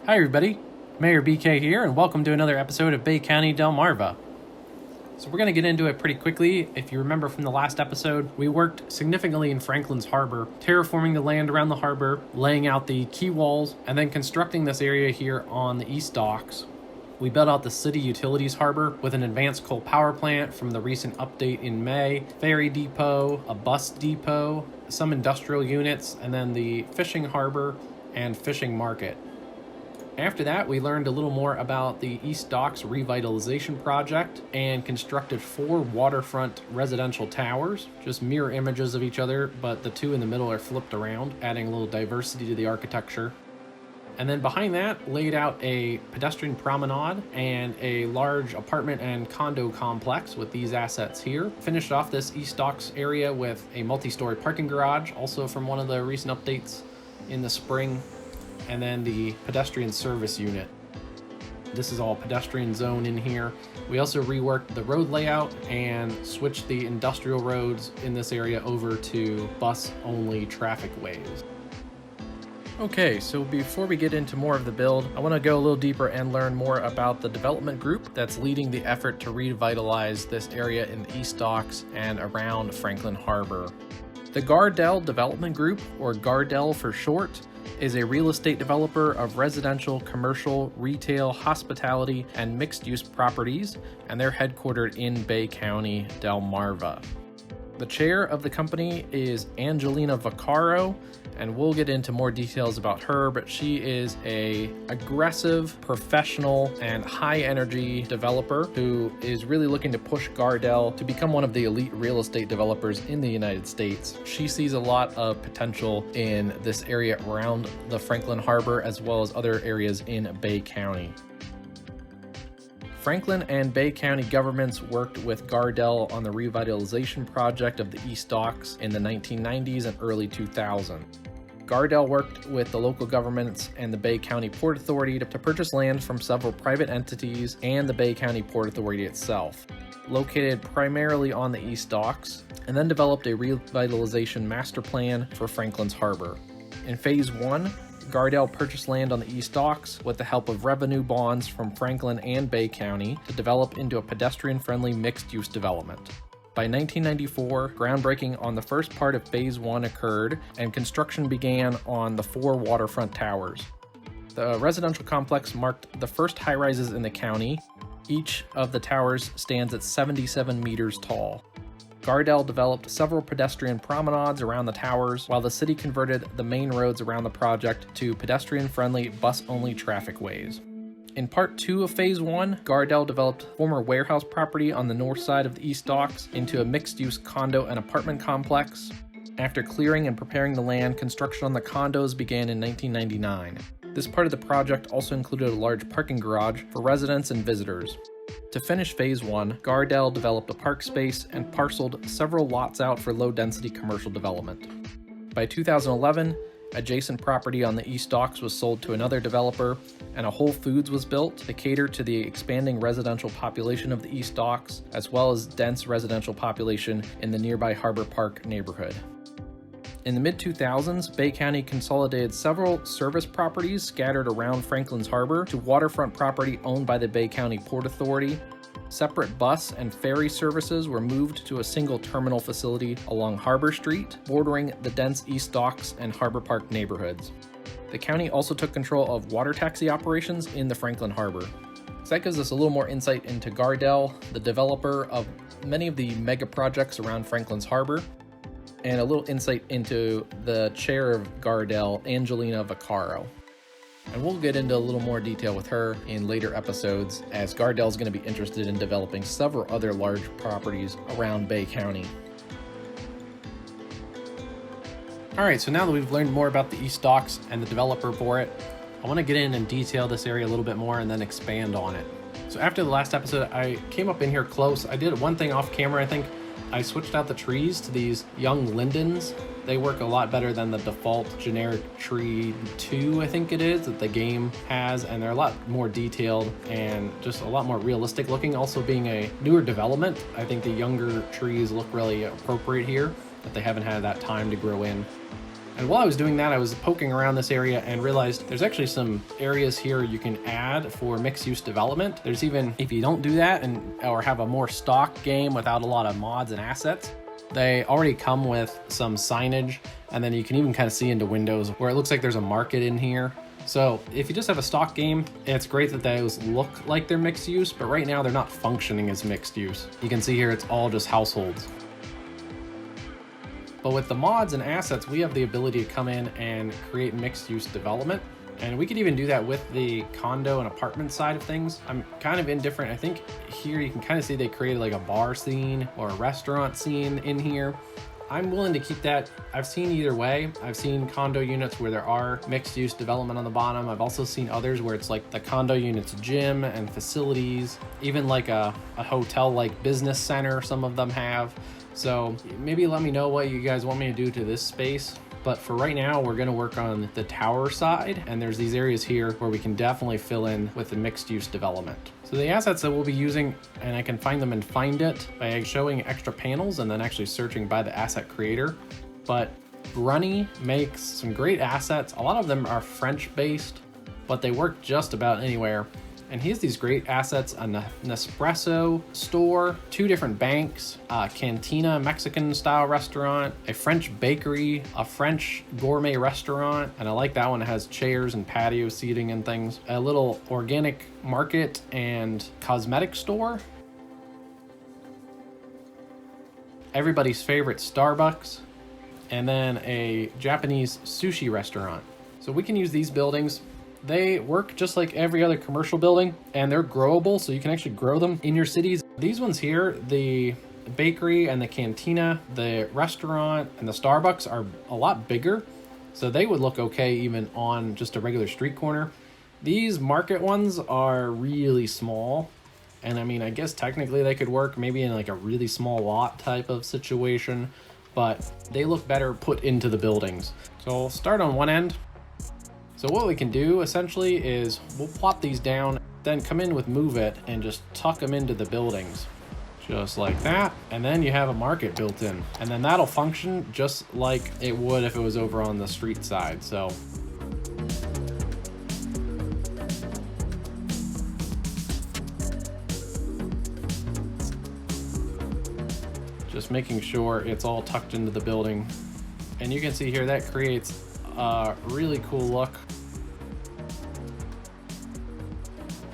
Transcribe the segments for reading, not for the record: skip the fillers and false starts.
Hi everybody, MayorBK here, and welcome to another episode of Bay County Delmarva. So we're going to get into it pretty quickly. If you remember from the last episode, we worked significantly in Franklin's Harbor, terraforming the land around the harbor, laying out the quay walls, and then constructing this area here on the east docks. We built out the city utilities harbor with an advanced coal power plant from the recent update in May, ferry depot, a bus depot, some industrial units, and then the fishing harbor and fishing market. After that, we learned a little more about the East Docks revitalization project and constructed 4 waterfront residential towers, just mirror images of each other, but the 2 in the middle are flipped around, adding a little diversity to the architecture. And then behind that, laid out a pedestrian promenade and a large apartment and condo complex with these assets here. Finished off this East Docks area with a multi-story parking garage, also from one of the recent updates in the spring. And then the pedestrian service unit. This is all pedestrian zone in here. We also reworked the road layout and switched the industrial roads in this area over to bus-only traffic ways. Okay, so before we get into more of the build, I want to go a little deeper and learn more about the development group that's leading the effort to revitalize this area in the East Docks and around Franklin Harbor. The GarDel Development Group, or GarDel for short, is a real estate developer of residential, commercial, retail, hospitality, and mixed-use properties, and they're headquartered in Bay County, Delmarva. The chair of the company is Angelina Vaccaro, and we'll get into more details about her, but she is an aggressive, professional, and high-energy developer who is really looking to push GarDel to become one of the elite real estate developers in the United States. She sees a lot of potential in this area around the Franklin Harbor as well as other areas in Bay County. Franklin and Bay County governments worked with GarDel on the revitalization project of the East Docks in the 1990s and early 2000s. GarDel worked with the local governments and the Bay County Port Authority to purchase land from several private entities and the Bay County Port Authority itself, located primarily on the East Docks, and then developed a revitalization master plan for Franklin's Harbor. In Phase 1, GarDel purchased land on the East Docks with the help of revenue bonds from Franklin and Bay County to develop into a pedestrian-friendly mixed-use development. By 1994, groundbreaking on the first part of Phase 1 occurred, and construction began on the 4 waterfront towers. The residential complex marked the first high-rises in the county. Each of the towers stands at 77 meters tall. GarDel developed several pedestrian promenades around the towers, while the city converted the main roads around the project to pedestrian-friendly, bus-only traffic ways. In Part 2 of Phase 1, GarDel developed former warehouse property on the north side of the East Docks into a mixed-use condo and apartment complex. After clearing and preparing the land, construction on the condos began in 1999. This part of the project also included a large parking garage for residents and visitors. To finish Phase 1, GarDel developed a park space and parceled several lots out for low-density commercial development. By 2011, adjacent property on the East Docks was sold to another developer, and a Whole Foods was built to cater to the expanding residential population of the East Docks, as well as dense residential population in the nearby Harbor Park neighborhood. In the mid-2000s, Bay County consolidated several service properties scattered around Franklin's Harbor to waterfront property owned by the Bay County Port Authority. Separate bus and ferry services were moved to a single terminal facility along Harbor Street, bordering the dense East Docks and Harbor Park neighborhoods. The county also took control of water taxi operations in the Franklin Harbor. So that gives us a little more insight into GarDel, the developer of many of the mega projects around Franklin's Harbor, and a little insight into the chair of GarDel, Angelina Vaccaro. And we'll get into a little more detail with her in later episodes, as GarDel is going to be interested in developing several other large properties around Bay County. Alright, so now that we've learned more about the East Docks and the developer for it, I want to get in and detail this area a little bit more and then expand on it. So after the last episode, I came up in here close. I did one thing off camera, I think. I switched out the trees to these young lindens. They work a lot better than the default generic tree 2, I think it is, that the game has, and they're a lot more detailed and just a lot more realistic looking. Also being a newer development, I think the younger trees look really appropriate here, but they haven't had that time to grow in. And while I was doing that, I was poking around this area and realized there's actually some areas here you can add for mixed-use development. There's even, if you don't do that or have a more stock game without a lot of mods and assets, they already come with some signage, and then you can even kind of see into windows where it looks like there's a market in here. So if you just have a stock game, it's great that those look like they're mixed use, but right now they're not functioning as mixed use. You can see here it's all just households. But with the mods and assets, we have the ability to come in and create mixed use development. And we could even do that with the condo and apartment side of things. I'm kind of indifferent. I think here you can kind of see they created like a bar scene or a restaurant scene in here. I'm willing to keep that. I've seen either way. I've seen condo units where there are mixed use development on the bottom. I've also seen others where it's like the condo units gym and facilities, even like a hotel like business center some of them have. So maybe let me know what you guys want me to do to this space. But for right now, we're gonna work on the tower side, and there's these areas here where we can definitely fill in with the mixed use development. So the assets that we'll be using, and I can find them in Find It by showing extra panels and then actually searching by the asset creator. But Grunny makes some great assets. A lot of them are French based, but they work just about anywhere. And he has these great assets, an Nespresso store, 2 different banks, a cantina, Mexican style restaurant, a French bakery, a French gourmet restaurant, and I like that one. It has chairs and patio seating and things, a little organic market and cosmetic store, everybody's favorite Starbucks, and then a Japanese sushi restaurant. So we can use these buildings. They work just like every other commercial building, and they're growable, so you can actually grow them in your cities. These ones here, the bakery and the cantina, the restaurant and the Starbucks are a lot bigger, so they would look okay even on just a regular street corner. These market ones are really small, and I mean, I guess technically they could work maybe in like a really small lot type of situation, but they look better put into the buildings. So I'll start on one end. So what we can do essentially is we'll plop these down, then come in with Move It and just tuck them into the buildings. Just like that. And then you have a market built in. And then that'll function just like it would if it was over on the street side. So just making sure it's all tucked into the building. And you can see here that creates a really cool look.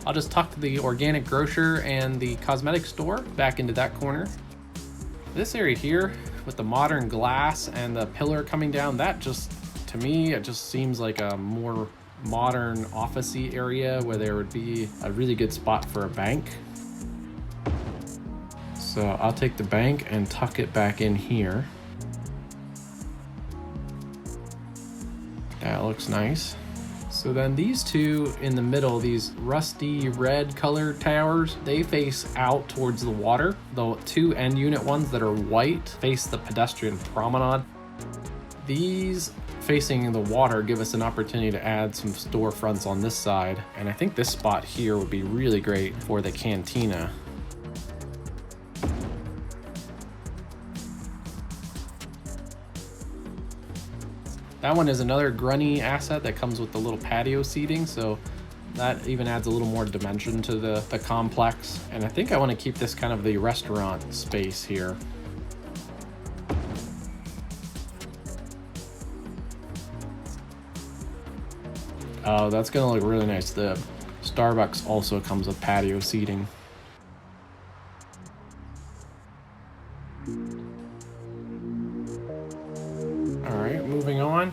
I'll just tuck the organic grocer and the cosmetic store back into that corner. This area here with the modern glass and the pillar coming down, that just, to me, it just seems like a more modern office-y area where there would be a really good spot for a bank. So I'll take the bank and tuck it back in here. That looks nice. So then these two in the middle, these rusty red color towers, they face out towards the water. The 2 end unit ones that are white face the pedestrian promenade. These facing the water give us an opportunity to add some storefronts on this side. And I think this spot here would be really great for the cantina. That one is another Grunny asset that comes with the little patio seating, so that even adds a little more dimension to the complex. And I think I want to keep this kind of the restaurant space here. Oh, that's gonna look really nice. The Starbucks also comes with patio seating. All right, moving on.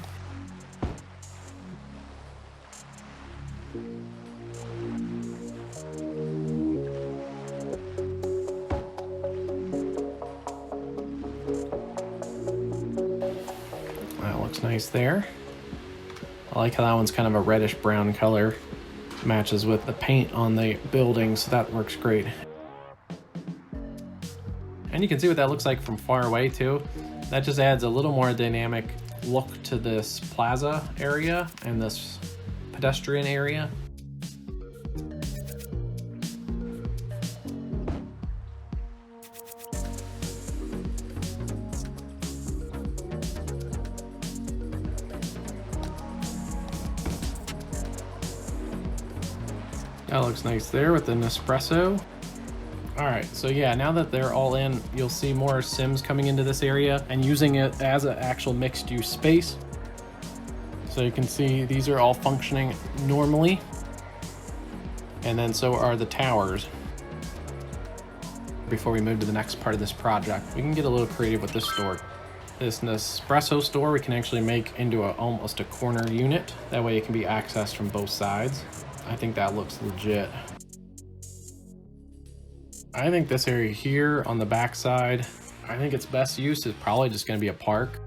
That looks nice there. I like how that one's kind of a reddish brown color. Matches with the paint on the building, so that works great. And you can see what that looks like from far away too. That just adds a little more dynamic look to this plaza area and this pedestrian area. That looks nice there with the Nespresso. All right, so yeah, now that they're all in, you'll see more Sims coming into this area and using it as an actual mixed use space. So you can see these are all functioning normally. And then so are the towers. Before we move to the next part of this project, we can get a little creative with this store. This Nespresso store we can actually make into almost a corner unit. That way it can be accessed from both sides. I think that looks legit. I think this area here on the back side, I think its best use is probably just going to be a park.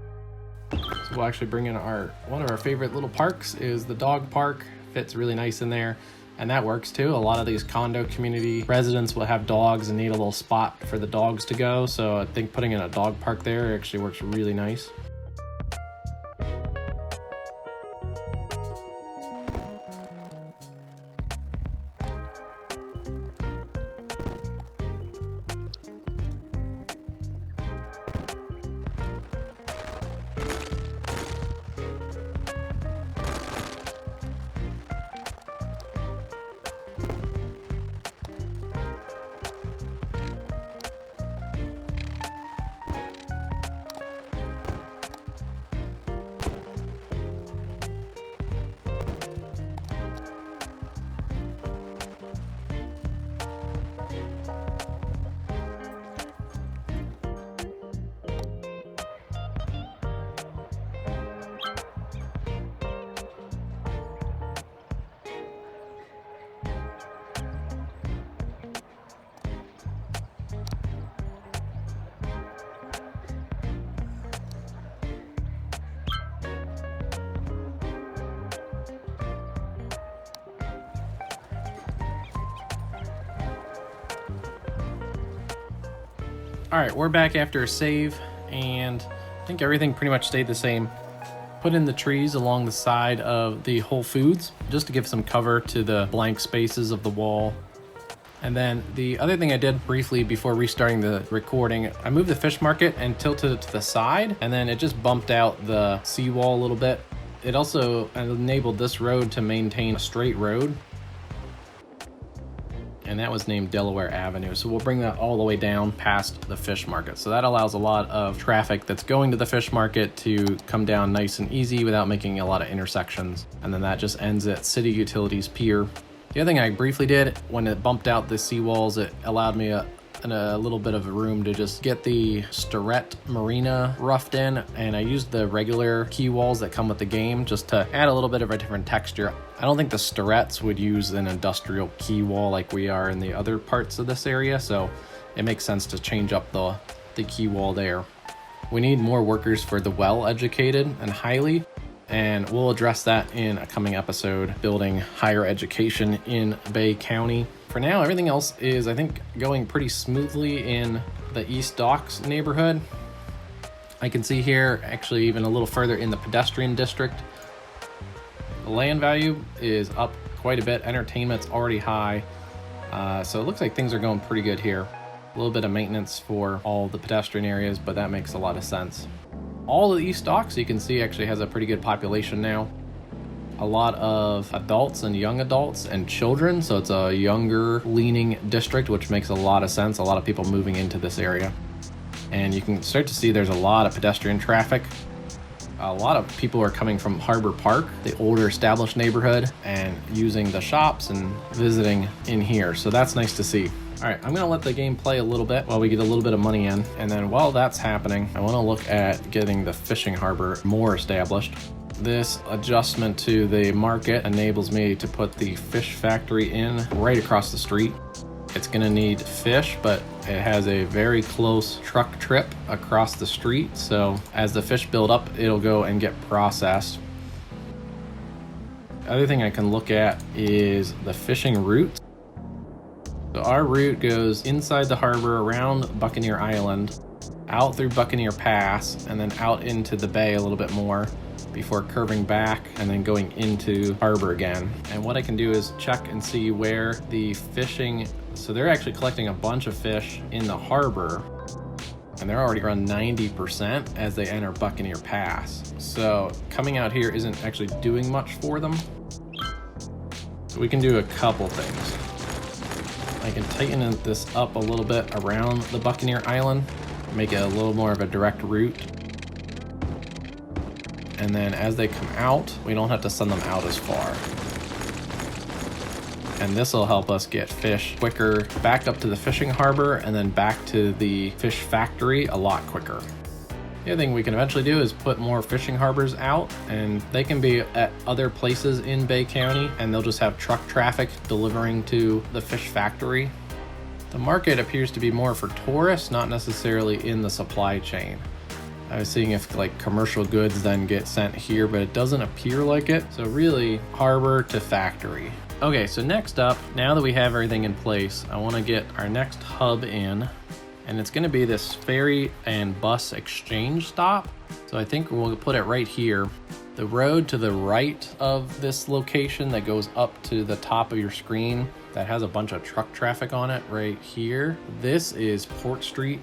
So we'll actually bring in one of our favorite little parks is the dog park. Fits really nice in there. And that works too. A lot of these condo community residents will have dogs and need a little spot for the dogs to go. So I think putting in a dog park there actually works really nice. All right, we're back after a save, and I think everything pretty much stayed the same. Put in the trees along the side of the Whole Foods, just to give some cover to the blank spaces of the wall. And then the other thing I did briefly before restarting the recording, I moved the fish market and tilted it to the side, and then it just bumped out the seawall a little bit. It also enabled this road to maintain a straight road, and that was named Delaware Avenue. So we'll bring that all the way down past the fish market. So that allows a lot of traffic that's going to the fish market to come down nice and easy without making a lot of intersections. And then that just ends at City Utilities Pier. The other thing I briefly did, when it bumped out the seawalls, it allowed me a little bit of room to just get the Starrett Marina roughed in, and I used the regular key walls that come with the game just to add a little bit of a different texture. I don't think the Starretts would use an industrial key wall like we are in the other parts of this area, so it makes sense to change up the key wall there. We need more workers for the well-educated and highly, and we'll address that in a coming episode, building higher education in Bay County. For now, everything else is, I think, going pretty smoothly in the East Docks neighborhood. I can see here, actually even a little further in the pedestrian district, the land value is up quite a bit. Entertainment's already high. So it looks like things are going pretty good here. A little bit of maintenance for all the pedestrian areas, but that makes a lot of sense. All of the East Docks, you can see, actually has a pretty good population now. A lot of adults and young adults and children, so it's a younger leaning district, which makes a lot of sense. A lot of people moving into this area, and you can start to see there's a lot of pedestrian traffic. A lot of people are coming from Harbor Park, the older established neighborhood, and using the shops and visiting in here, so that's nice to see. All right, I'm gonna let the game play a little bit while we get a little bit of money in, and then while that's happening, I wanna look at getting the fishing harbor more established. This adjustment to the market enables me to put the fish factory in right across the street. It's gonna need fish, but it has a very close truck trip across the street. So as the fish build up, it'll go and get processed. The other thing I can look at is the fishing route. So our route goes inside the harbor, around Buccaneer Island, out through Buccaneer Pass, and then out into the bay a little bit more, before curving back and then going into harbor again. And what I can do is check and see where the fishing, so they're actually collecting a bunch of fish in the harbor, and they're already around 90% as they enter Buccaneer Pass. So coming out here isn't actually doing much for them. So we can do a couple things. I can tighten this up a little bit around the Buccaneer Island, make it a little more of a direct route. And then as they come out, we don't have to send them out as far. And this will help us get fish quicker back up to the fishing harbor and then back to the fish factory a lot quicker. The other thing we can eventually do is put more fishing harbors out, and they can be at other places in Bay County, and they'll just have truck traffic delivering to the fish factory. The market appears to be more for tourists, not necessarily in the supply chain. I was seeing if like commercial goods then get sent here, but it doesn't appear like it. So really harbor to factory. Okay, so next up, now that we have everything in place, I want to get our next hub in, and it's going to be this ferry and bus exchange stop. So I think we'll put it right here. The road to the right of this location that goes up to the top of your screen that has a bunch of truck traffic on it right here. This is Port Street,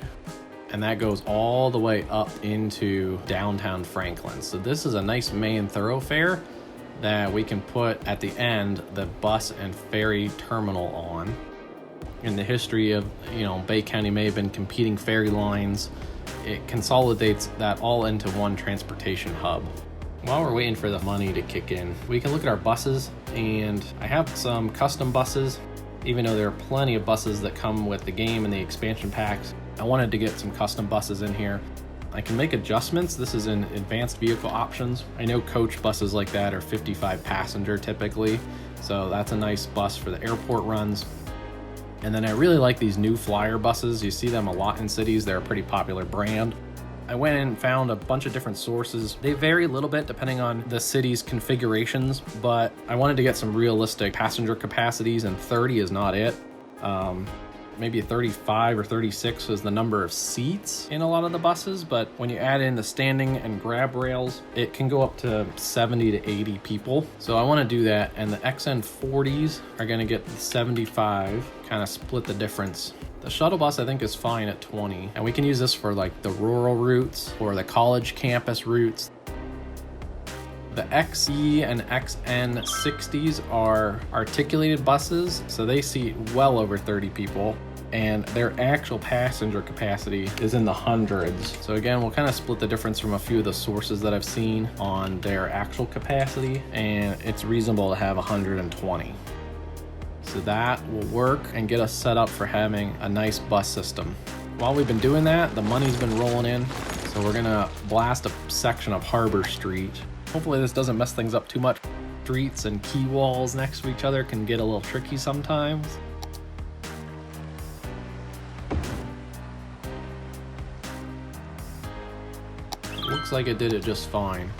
and that goes all the way up into downtown Franklin. So this is a nice main thoroughfare that we can put at the end the bus and ferry terminal on. In the history of, Bay County may have been competing ferry lines, it consolidates that all into one transportation hub. While we're waiting for the money to kick in, we can look at our buses, and I have some custom buses. Even though there are plenty of buses that come with the game and the expansion packs, I wanted to get some custom buses in here. I can make adjustments. This is in advanced vehicle options. I know coach buses like that are 55 passenger typically, so that's a nice bus for the airport runs. And then I really like these new flyer buses. You see them a lot in cities. They're a pretty popular brand. I went and found a bunch of different sources. They vary a little bit depending on the city's configurations, but I wanted to get some realistic passenger capacities, and 30 is not it. Maybe 35 or 36 is the number of seats in a lot of the buses, but when you add in the standing and grab rails, it can go up to 70 to 80 people. So I want to do that, and the XN40s are going to get the 75, kind of split the difference. The shuttle bus I think is fine at 20, and we can use this for like the rural routes or the college campus routes. The XE and XN60s are articulated buses, so they seat well over 30 people, and their actual passenger capacity is in the hundreds. So again, we'll kind of split the difference from a few of the sources that I've seen on their actual capacity, and it's reasonable to have 120. So that will work and get us set up for having a nice bus system. While we've been doing that, the money's been rolling in, so we're gonna blast a section of Harbor Street. Hopefully this doesn't mess things up too much. Streets and quay walls next to each other can get a little tricky sometimes. Looks like it did it just fine.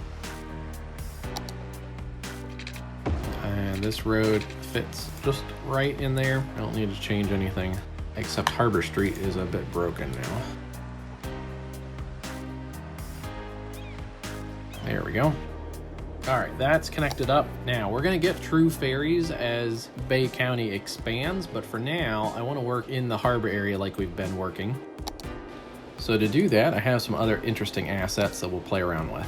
And this road fits just right in there. I don't need to change anything, except Harbor Street is a bit broken now. There we go. All right, that's connected up. Now we're gonna get true ferries as Bay County expands, but for now, I wanna work in the harbor area like we've been working. So to do that, I have some other interesting assets that we'll play around with.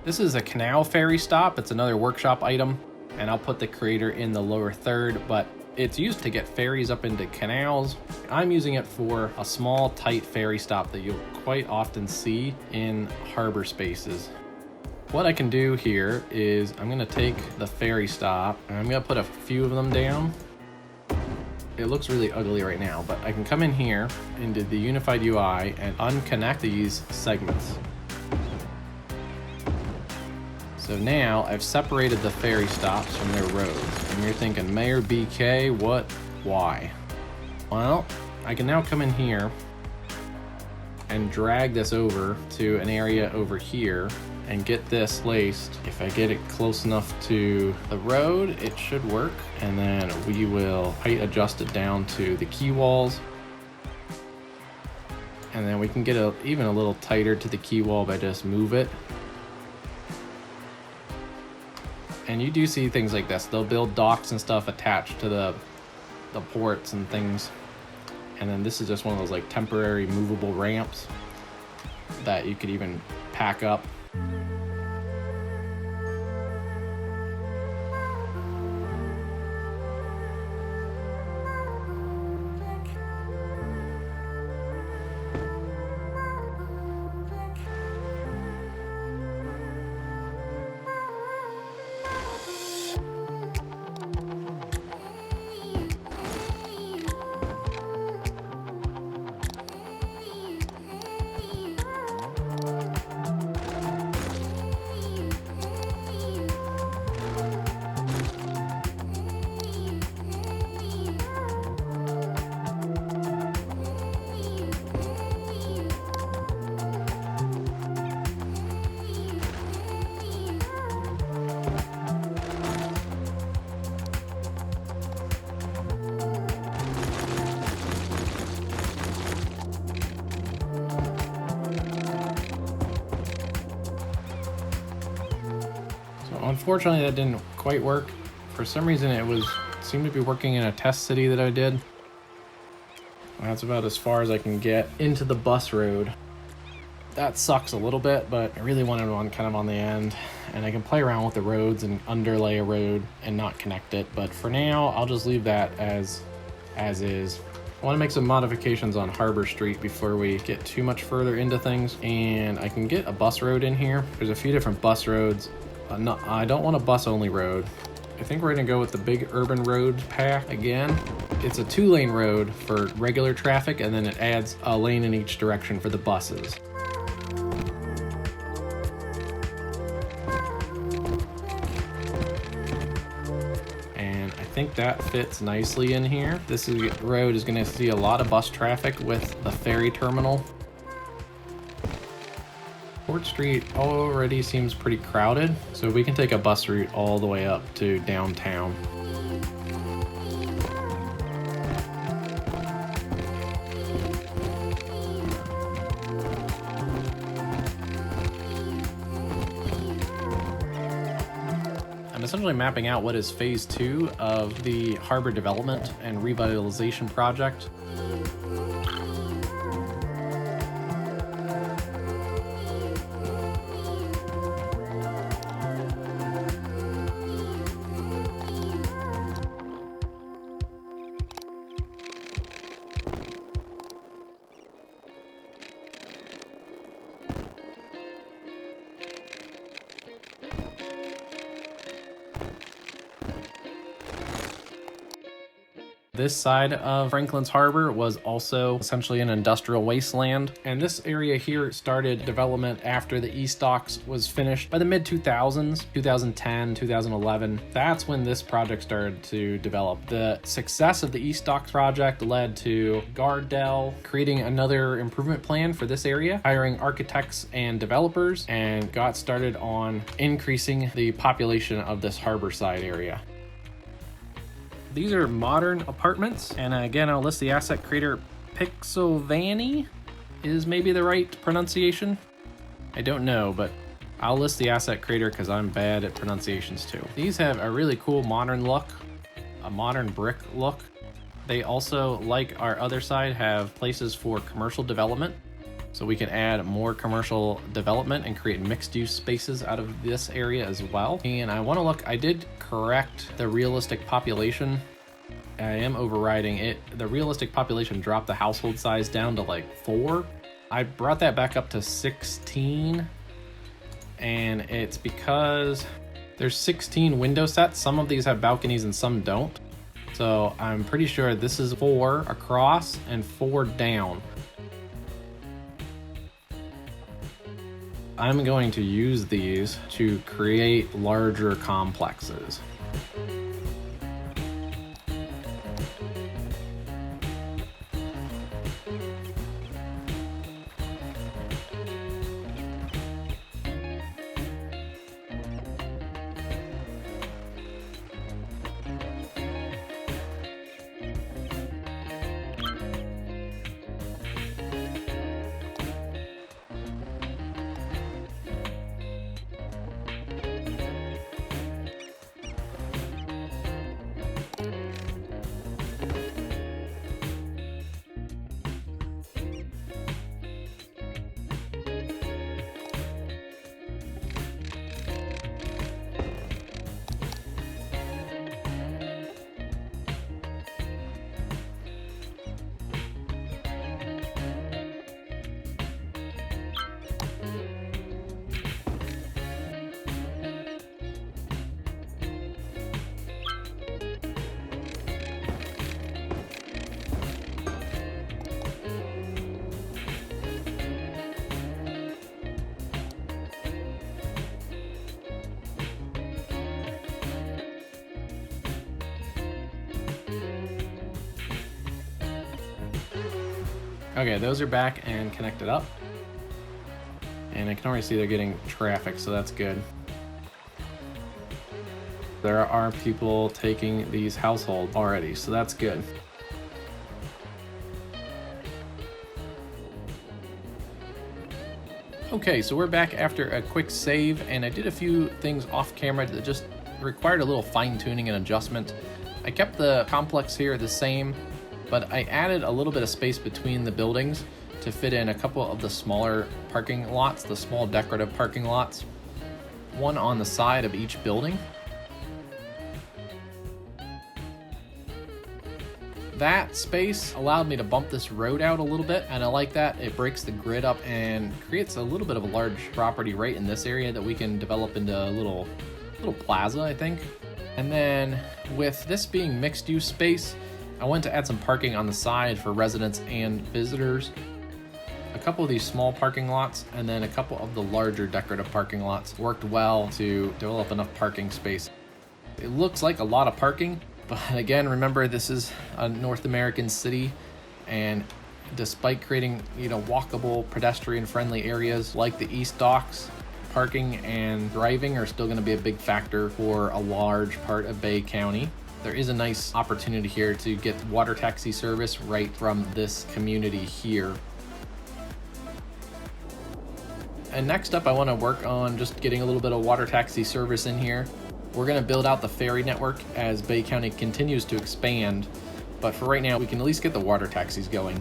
This is a canal ferry stop. It's another workshop item, and I'll put the creator in the lower third, but it's used to get ferries up into canals. I'm using it for a small, tight ferry stop that you'll quite often see in harbor spaces. What I can do here is I'm gonna take the ferry stop and I'm gonna put a few of them down. It looks really ugly right now, but I can come in here into the unified UI and unconnect these segments. So now I've separated the ferry stops from their roads. And you're thinking, MayorBK, what, why? Well, I can now come in here and drag this over to an area over here and get this placed. If I get it close enough to the road, it should work. And then we will height adjust it down to the quay walls. And then we can get even a little tighter to the quay wall by just move it. And you do see things like this. They'll build docks and stuff attached to the ports and things. And then this is just one of those like temporary movable ramps that you could even pack up. Unfortunately, that didn't quite work. For some reason, seemed to be working in a test city that I did. That's about as far as I can get into the bus road. That sucks a little bit, but I really wanted one kind of on the end, and I can play around with the roads and underlay a road and not connect it. But for now, I'll just leave that as is. I want to make some modifications on Harbor Street before we get too much further into things, and I can get a bus road in here. There's a few different bus roads. I don't want a bus only road. I think we're gonna go with the big urban road path again. It's a 2-lane road for regular traffic, and then it adds a lane in each direction for the buses. And I think that fits nicely in here. This road is gonna see a lot of bus traffic with the ferry terminal. Port Street already seems pretty crowded, so we can take a bus route all the way up to downtown. I'm essentially mapping out what is phase 2 of the harbor development and revitalization project. This side of Franklin's Harbor was also essentially an industrial wasteland, and this area here started development after the East Docks was finished by the mid-2000s, 2010, 2011. That's when this project started to develop. The success of the East Docks project led to GarDel creating another improvement plan for this area, hiring architects and developers, and got started on increasing the population of this harborside area. These are modern apartments, and again, I'll list the asset creator. Pixovani is maybe the right pronunciation. I don't know, but I'll list the asset creator because I'm bad at pronunciations too. These have a really cool modern look, a modern brick look. They also, like our other side, have places for commercial development. So we can add more commercial development and create mixed use spaces out of this area as well. And I did correct the realistic population. I am overriding it. The realistic population dropped the household size down to like 4. I brought that back up to 16. And it's because there's 16 window sets. Some of these have balconies and some don't. So I'm pretty sure this is 4 across and 4 down. I'm going to use these to create larger complexes. Okay, those are back and connected up. And I can already see they're getting traffic, so that's good. There are people taking these households already, so that's good. Okay, so we're back after a quick save, and I did a few things off camera that just required a little fine tuning and adjustment. I kept the complex here the same, but I added a little bit of space between the buildings to fit in a couple of the smaller parking lots, the small decorative parking lots, one on the side of each building. That space allowed me to bump this road out a little bit, and I like that. It breaks the grid up and creates a little bit of a large property right in this area that we can develop into a little plaza, I think. And then with this being mixed use space, I wanted to add some parking on the side for residents and visitors. A couple of these small parking lots and then a couple of the larger decorative parking lots worked well to develop enough parking space. It looks like a lot of parking, but again, remember, this is a North American city, and despite creating, walkable, pedestrian-friendly areas like the East Docks, parking and driving are still going to be a big factor for a large part of Bay County. There is a nice opportunity here to get water taxi service right from this community here. And next up, I want to work on just getting a little bit of water taxi service in here. We're going to build out the ferry network as Bay County continues to expand, but for right now, we can at least get the water taxis going.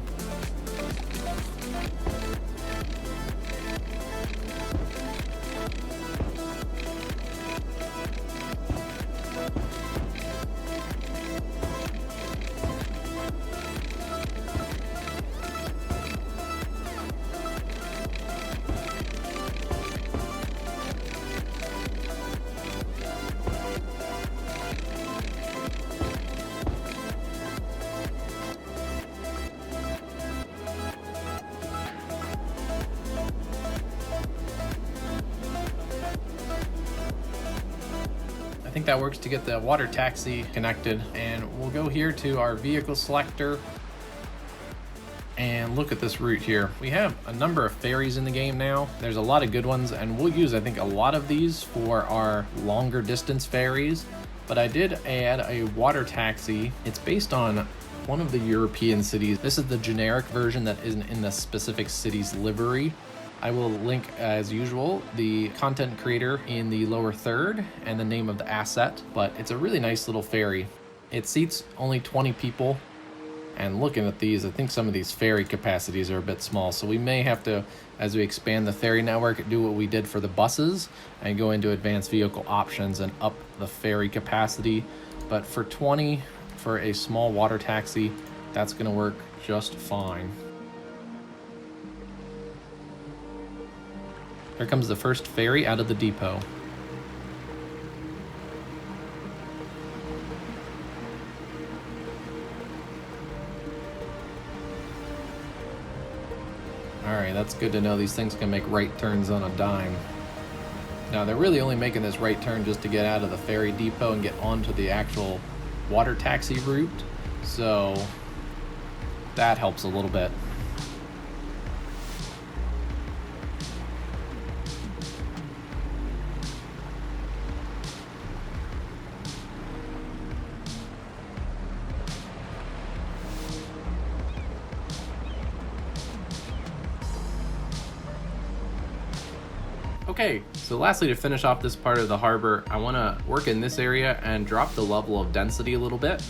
I think that works to get the water taxi connected, and we'll go here to our vehicle selector and look at this route here. We have a number of ferries in the game now. There's a lot of good ones, and we'll use, I think, a lot of these for our longer distance ferries, but I did add a water taxi. It's based on one of the European cities. This is the generic version that isn't in the specific city's livery. I will link, as usual, the content creator in the lower third and the name of the asset, but it's a really nice little ferry. It seats only 20 people, and looking at these, I think some of these ferry capacities are a bit small, so we may have to, as we expand the ferry network, do what we did for the buses and go into advanced vehicle options and up the ferry capacity. But for 20, for a small water taxi, that's going to work just fine. Here comes the first ferry out of the depot. Alright, that's good to know. These things can make right turns on a dime. Now, they're really only making this right turn just to get out of the ferry depot and get onto the actual water taxi route, so that helps a little bit. Okay, so lastly, to finish off this part of the harbor, I want to work in this area and drop the level of density a little bit.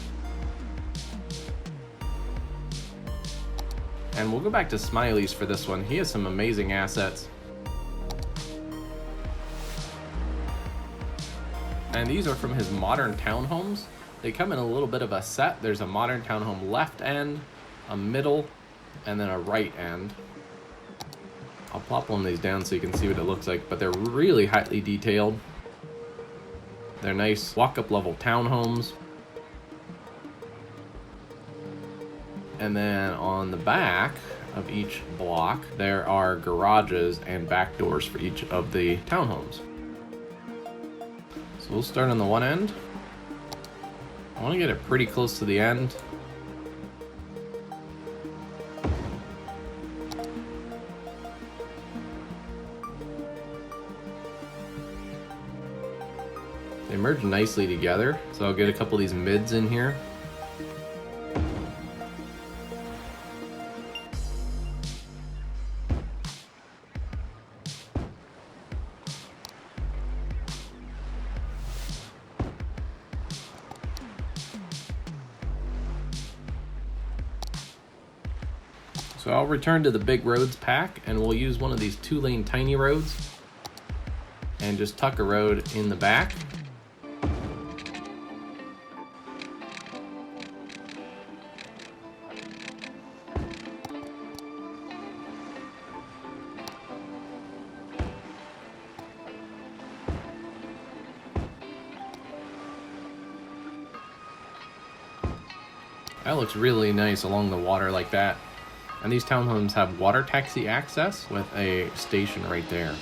And we'll go back to Smiley's for this one. He has some amazing assets. And these are from his modern townhomes. They come in a little bit of a set. There's a modern townhome left end, a middle, and then a right end. I'll plop one of these down so you can see what it looks like, but they're really highly detailed. They're nice walk-up level townhomes. And then on the back of each block, there are garages and back doors for each of the townhomes. So we'll start on the one end. I want to get it pretty close to the end. They merge nicely together, so I'll get a couple of these mids in here. So I'll return to the big roads pack, and we'll use one of these 2-lane tiny roads and just tuck a road in the back. That looks really nice along the water like that. And these townhomes have water taxi access with a station right there.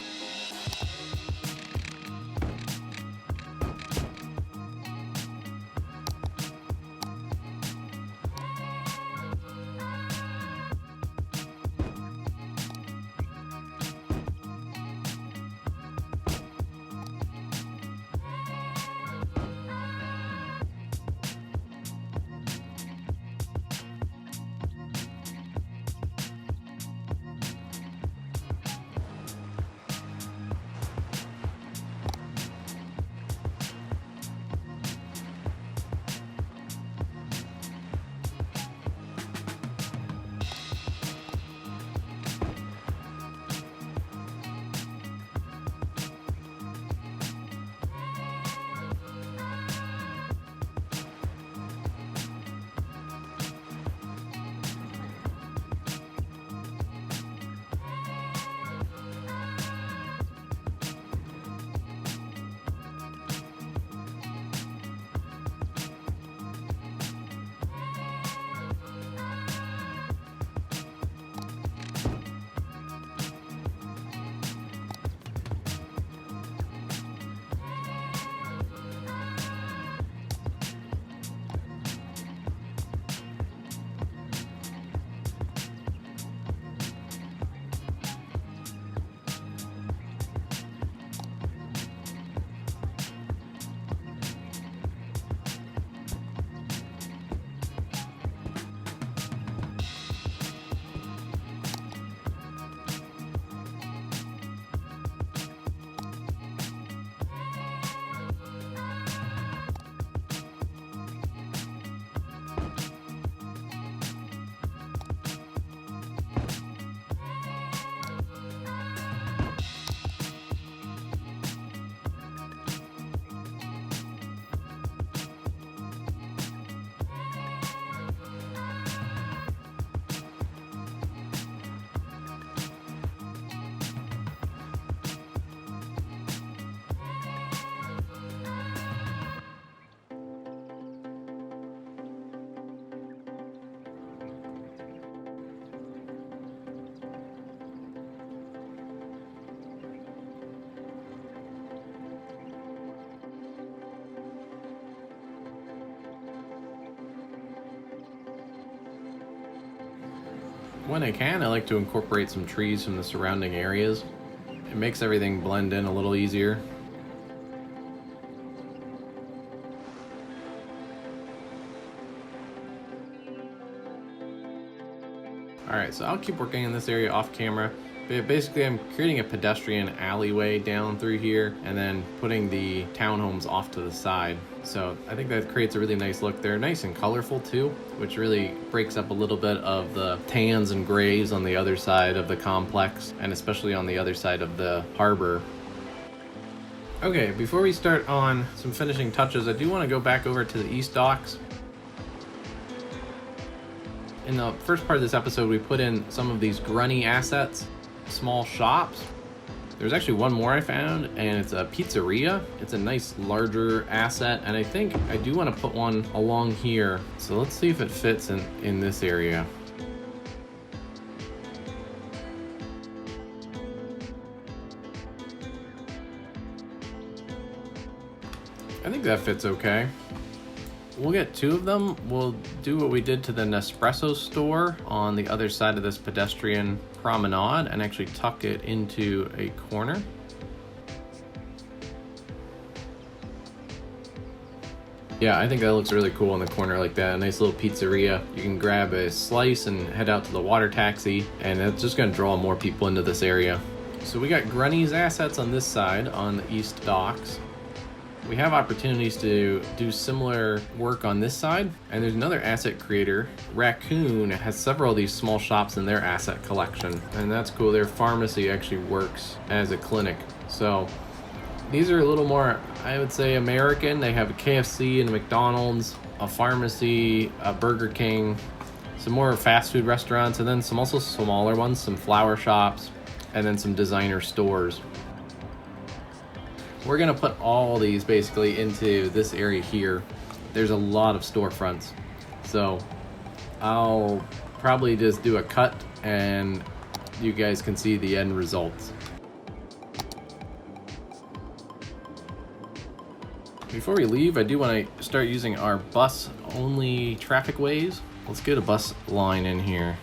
When I can, I like to incorporate some trees from the surrounding areas. It makes everything blend in a little easier. Alright, so I'll keep working in this area off camera. But basically, I'm creating a pedestrian alleyway down through here and then putting the townhomes off to the side. So I think that creates a really nice look. They're nice and colorful too, which really breaks up a little bit of the tans and grays on the other side of the complex, and especially on the other side of the harbor. Okay, before we start on some finishing touches, I do want to go back over to the east docks. In the first part of this episode, we put in some of these grunny assets, small shops. There's actually one more I found, and it's a pizzeria. It's a nice larger asset, and I think I do want to put one along here. So let's see if it fits in this area. I think that fits okay. We'll get two of them. We'll do what we did to the Nespresso store on the other side of this pedestrian promenade and actually tuck it into a corner. Yeah, I think that looks really cool in the corner like that. A nice little pizzeria. You can grab a slice and head out to the water taxi, and it's just gonna draw more people into this area. So we got Grunny's assets on this side on the east docks. We have opportunities to do similar work on this side, and there's another asset creator. Raccoon has several of these small shops in their asset collection, and that's cool. Their pharmacy actually works as a clinic. So these are a little more, I would say, American. They have a KFC and a McDonald's, a pharmacy, a Burger King, some more fast food restaurants, and then some also smaller ones, some flower shops, and then some designer stores. We're gonna put all these basically into this area here. There's a lot of storefronts, so I'll probably just do a cut and you guys can see the end results. Before we leave, I do want to start using our bus only traffic ways. Let's get a bus line in here.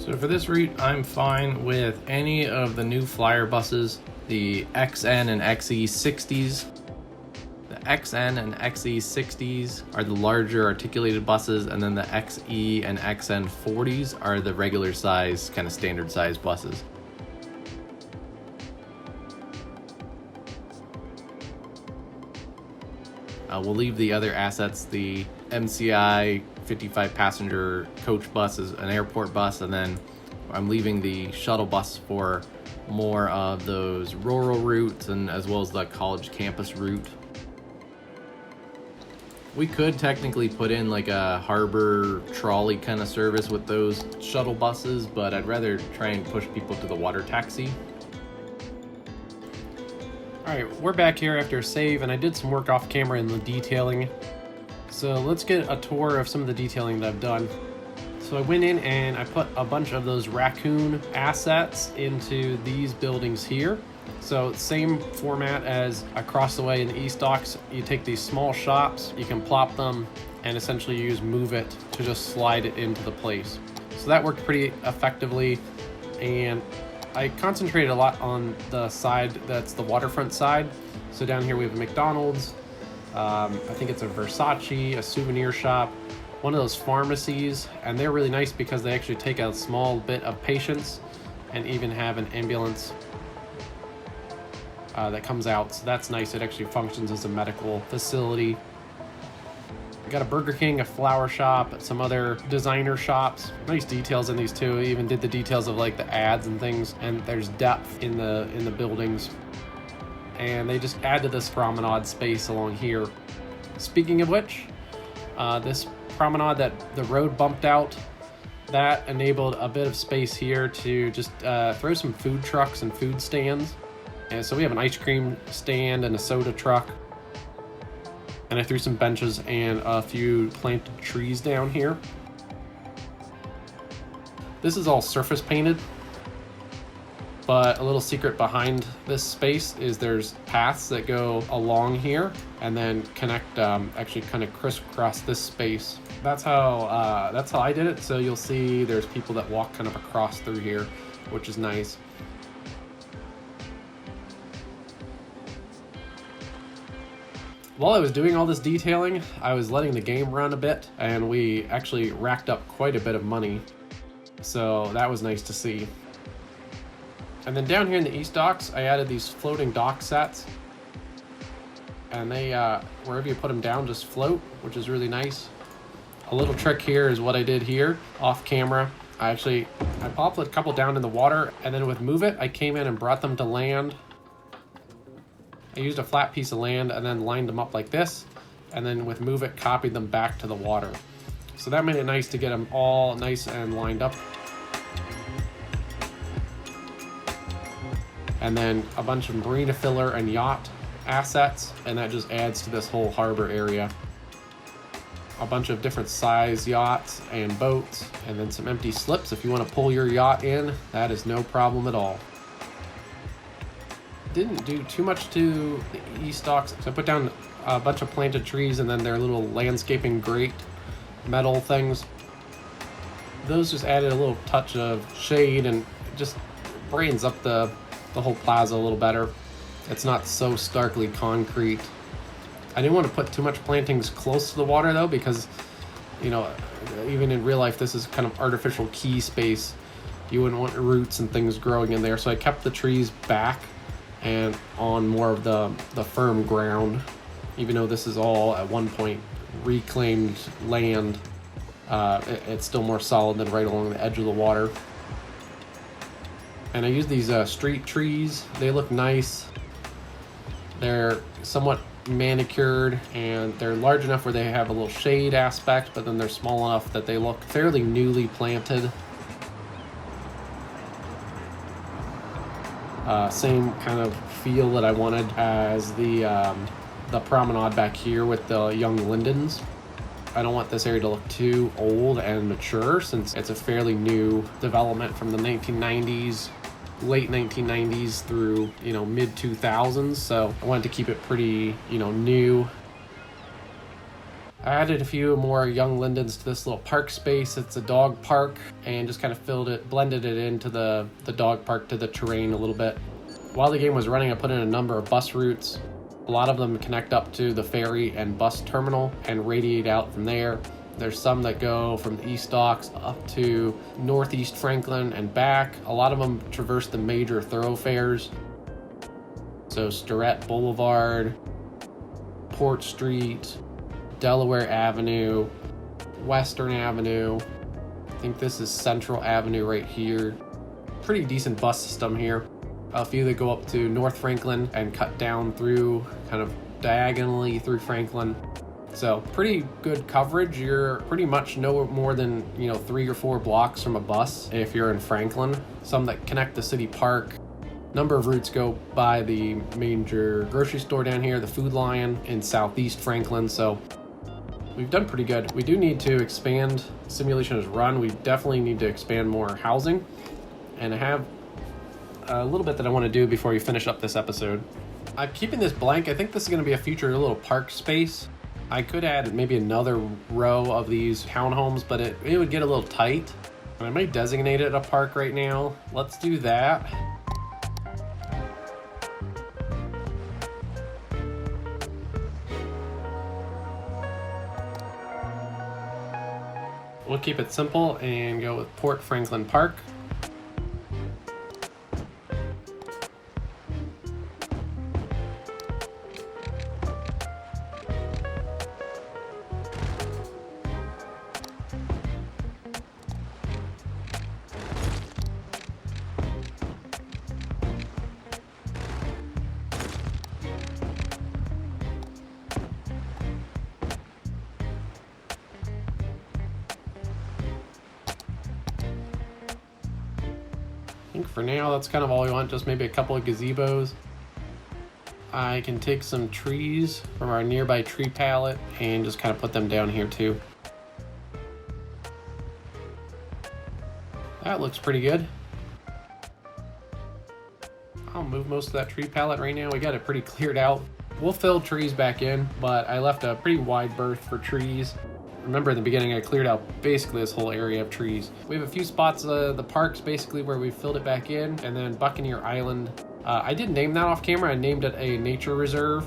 So for this route, I'm fine with any of the new flyer buses, the XN and XE60s. The XN and XE60s are the larger articulated buses, and then the XE and XN40s are the regular size, kind of standard size buses. We'll leave the other assets, the MCI 55 passenger coach bus is an airport bus, and then I'm leaving the shuttle bus for more of those rural routes and as well as the college campus route. We could technically put in like a harbor trolley kind of service with those shuttle buses, but I'd rather try and push people to the water taxi. Alright, we're back here after a save, and I did some work off camera in the detailing. So let's get a tour of some of the detailing that I've done. So I went in and I put a bunch of those Raccoon assets into these buildings here. So same format as across the way in the East Docks. You take these small shops, you can plop them, and essentially use Move It to just slide it into the place. So that worked pretty effectively, and I concentrated a lot on the side that's the waterfront side. So down here we have a McDonald's, I think it's a Versace, a souvenir shop, one of those pharmacies, and they're really nice because they actually take a small bit of patients and even have an ambulance that comes out. So that's nice. It actually functions as a medical facility. We got a Burger King, a flower shop, some other designer shops. Nice details in these too. I even did the details of like the ads and things, and there's depth in the buildings. And they just add to this promenade space along here. Speaking of which, this promenade that the road bumped out, that enabled a bit of space here to just throw some food trucks and food stands. And so we have an ice cream stand and a soda truck. And I threw some benches and a few planted trees down here. This is all surface painted, but a little secret behind this space is there's paths that go along here and then connect, actually kind of crisscross this space. That's how I did it. So you'll see there's people that walk kind of across through here, which is nice. While I was doing all this detailing, I was letting the game run a bit, and we actually racked up quite a bit of money. So that was nice to see. And then down here in the East Docks, I added these floating dock sets. And they, wherever you put them down, just float, which is really nice. A little trick here is what I did here, off camera. I popped a couple down in the water, and then with Move It, I came in and brought them to land. I used a flat piece of land and then lined them up like this, and then with Move It, copied them back to the water. So that made it nice to get them all nice and lined up. And then a bunch of marina filler and yacht, assets, and that just adds to this whole harbor area. A bunch of different size yachts and boats, and then some empty slips. If you want to pull your yacht in, that is no problem at all. Didn't do too much to the east docks, so I put down a bunch of planted trees and then their little landscaping grate metal things. Those just added a little touch of shade and just brightens up the whole plaza a little better. It's not so starkly concrete. I didn't want to put too much plantings close to the water though, because, you know, even in real life, this is kind of artificial key space. You wouldn't want roots and things growing in there. So I kept the trees back and on more of the firm ground, even though this is all at one point reclaimed land. It's still more solid than right along the edge of the water. And I use these street trees. They look nice. They're somewhat manicured, and they're large enough where they have a little shade aspect, but then they're small enough that they look fairly newly planted. Same kind of feel that I wanted as the promenade back here with the young lindens. I don't want this area to look too old and mature, since it's a fairly new development from the 1990s, late 1990s through, you know, mid 2000s. So I wanted to keep it pretty, you know, new. I added a few more young lindens to this little park space. It's a dog park, and just kind of blended it into the dog park, to the terrain a little bit. While the game was running, I put in a number of bus routes. A lot of them connect up to the ferry and bus terminal and radiate out from there. There's some that go from the East Docks up to Northeast Franklin and back. A lot of them traverse the major thoroughfares. So Starrett Boulevard, Port Street, Delaware Avenue, Western Avenue. I think this is Central Avenue right here. Pretty decent bus system here. A few that go up to North Franklin and cut down through, kind of diagonally through Franklin. So pretty good coverage. You're pretty much no more than, you know, 3 or 4 blocks from a bus if you're in Franklin. Some that connect the city park. Number of routes go by the major grocery store down here, the Food Lion in Southeast Franklin. So we've done pretty good. We do need to expand. Simulation is run. We definitely need to expand more housing. And I have a little bit that I want to do before we finish up this episode. I'm keeping this blank. I think this is going to be a future little park space. I could add maybe another row of these townhomes, but it would get a little tight. And I might designate it a park right now. Let's do that. We'll keep it simple and go with Port Franklin Park. I think for now that's kind of all we want, just maybe a couple of gazebos. I can take some trees from our nearby tree palette and just kind of put them down here too. That looks pretty good. I'll move most of that tree palette right now. We got it pretty cleared out. We'll fill trees back in, but I left a pretty wide berth for trees. Remember in the beginning, I cleared out basically this whole area of trees. We have a few spots, the parks basically where we filled it back in, and then Buccaneer Island. I did name that off camera. I named it a nature reserve.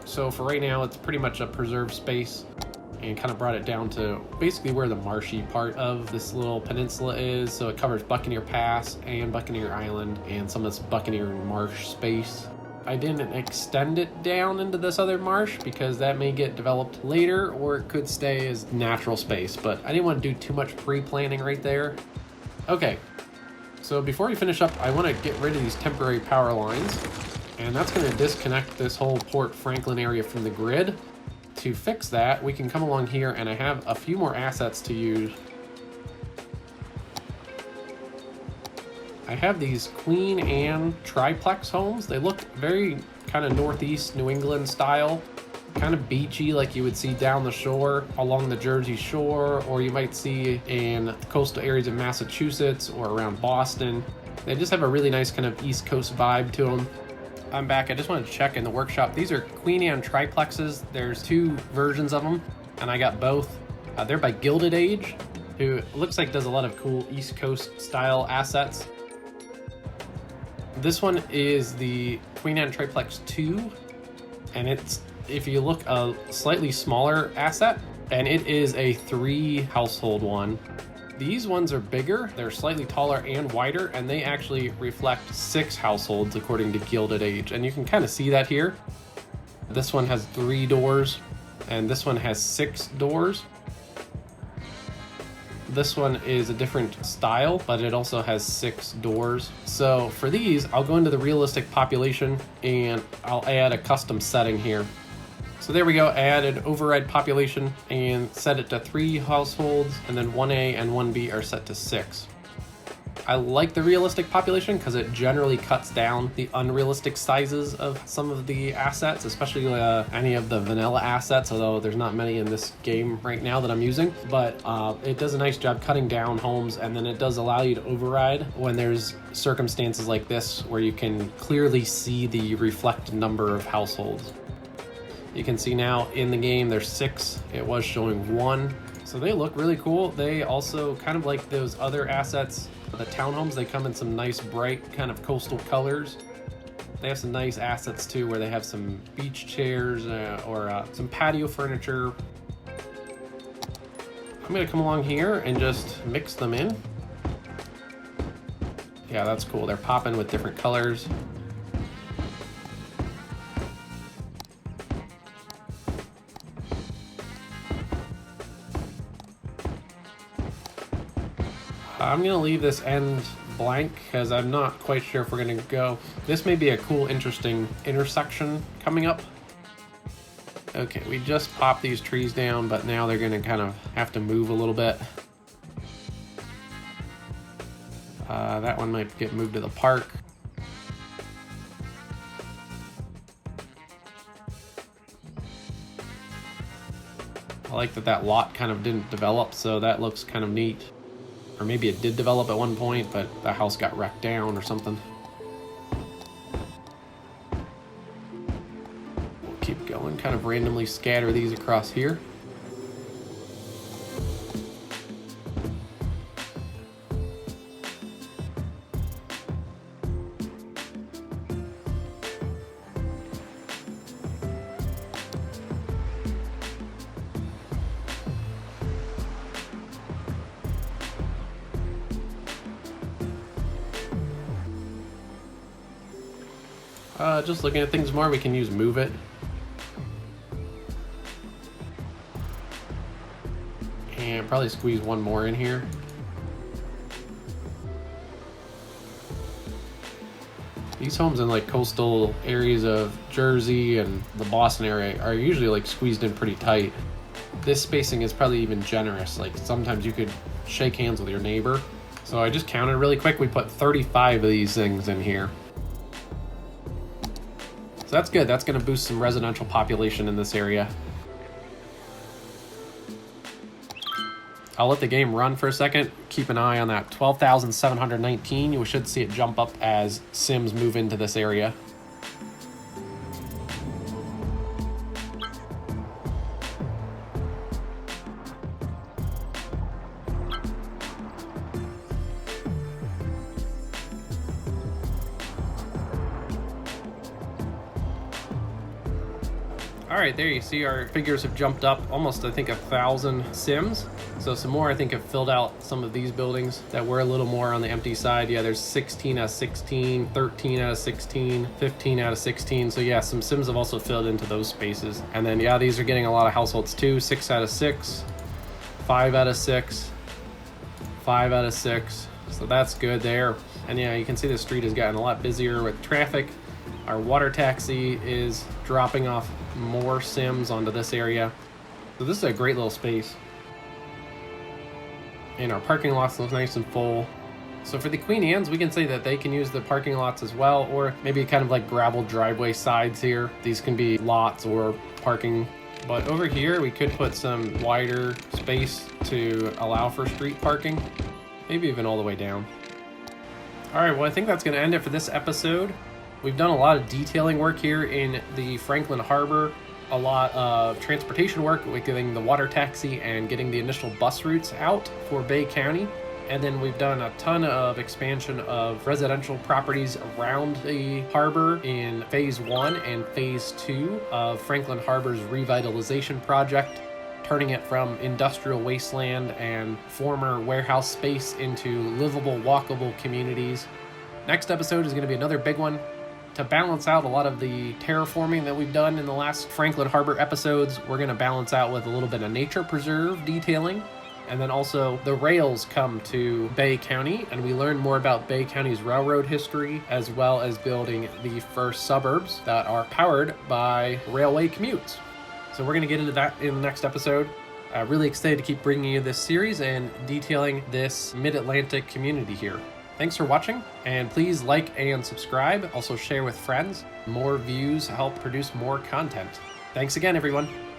So for right now, it's pretty much a preserved space, and kind of brought it down to basically where the marshy part of this little peninsula is. So it covers Buccaneer Pass and Buccaneer Island and some of this Buccaneer marsh space. I didn't extend it down into this other marsh because that may get developed later, or it could stay as natural space, but I didn't want to do too much pre-planning right there. Okay, so before we finish up, I want to get rid of these temporary power lines, and that's going to disconnect this whole Port Franklin area from the grid. To fix that, we can come along here, and I have a few more assets to use. I have these Queen Anne triplex homes. They look very kind of Northeast New England style, kind of beachy, like you would see down the shore along the Jersey Shore, or you might see in the coastal areas of Massachusetts or around Boston. They just have a really nice kind of East Coast vibe to them. I'm back. I just wanted to check in the workshop. These are Queen Anne triplexes. There's two versions of them, and I got both. They're by Gilded Age, who looks like does a lot of cool East Coast style assets. This one is the Queen Anne Triplex 2, and it's, if you look, a slightly smaller asset, and it is a 3 household one. These ones are bigger, they're slightly taller and wider, and they actually reflect 6 households according to Gilded Age, and you can kind of see that here. This one has 3 doors, and this one has 6 doors. This one is a different style, but it also has 6 doors. So for these, I'll go into the realistic population and I'll add a custom setting here. So there we go, add an override population and set it to 3 households, and then 1A and 1B are set to 6. I like the realistic population because it generally cuts down the unrealistic sizes of some of the assets, especially any of the vanilla assets, although there's not many in this game right now that I'm using. But it does a nice job cutting down homes, and then it does allow you to override when there's circumstances like this where you can clearly see the reflected number of households. You can see now in the game there's 6, it was showing 1. So they look really cool. They also, kind of like those other assets, the townhomes, they come in some nice bright kind of coastal colors. They have some nice assets too, where they have some beach chairs or some patio furniture. I'm gonna come along here and just mix them in. Yeah, that's cool. They're popping with different colors. I'm gonna leave this end blank because I'm not quite sure if we're gonna go. This may be a cool, interesting intersection coming up. Okay, we just popped these trees down, but now they're gonna kind of have to move a little bit. That one might get moved to the park. I like that lot kind of didn't develop, so that looks kind of neat. Or maybe it did develop at one point, but the house got wrecked down or something. We'll keep going, kind of randomly scatter these across here. Just looking at things more, we can use Move It. And probably squeeze one more in here. These homes in like coastal areas of Jersey and the Boston area are usually like squeezed in pretty tight. This spacing is probably even generous. Like sometimes you could shake hands with your neighbor. So I just counted really quick. We put 35 of these things in here. So that's good. That's going to boost some residential population in this area. I'll let the game run for a second. Keep an eye on that 12,719. You should see it jump up as Sims move into this area. All right, there you see our figures have jumped up almost, I think, 1,000 Sims. So some more, I think, have filled out some of these buildings that were a little more on the empty side. Yeah, there's 16 out of 16, 13 out of 16, 15 out of 16. So yeah, some Sims have also filled into those spaces. And then yeah, these are getting a lot of households too. 6 out of 6, 5 out of 6, 5 out of 6. So that's good there. And yeah, you can see the street has gotten a lot busier with traffic. Our water taxi is dropping off more Sims onto this area. So this is a great little space. And our parking lots look nice and full. So for the Queen Anne's, we can say that they can use the parking lots as well, or maybe kind of like gravel driveway sides here. These can be lots or parking. But over here, we could put some wider space to allow for street parking, maybe even all the way down. All right, well, I think that's going to end it for this episode. We've done a lot of detailing work here in the Franklin Harbor, a lot of transportation work with getting the water taxi and getting the initial bus routes out for Bay County. And then we've done a ton of expansion of residential properties around the harbor in Phase 1 and Phase 2 of Franklin Harbor's revitalization project, turning it from industrial wasteland and former warehouse space into livable, walkable communities. Next episode is going to be another big one. To balance out a lot of the terraforming that we've done in the last Franklin Harbor episodes, we're going to balance out with a little bit of nature preserve detailing. And then also the rails come to Bay County, and we learn more about Bay County's railroad history, as well as building the first suburbs that are powered by railway commutes. So we're going to get into that in the next episode. Really excited to keep bringing you this series and detailing this Mid-Atlantic community here. Thanks for watching, and please like and subscribe. Also share with friends. More views help produce more content. Thanks again, everyone.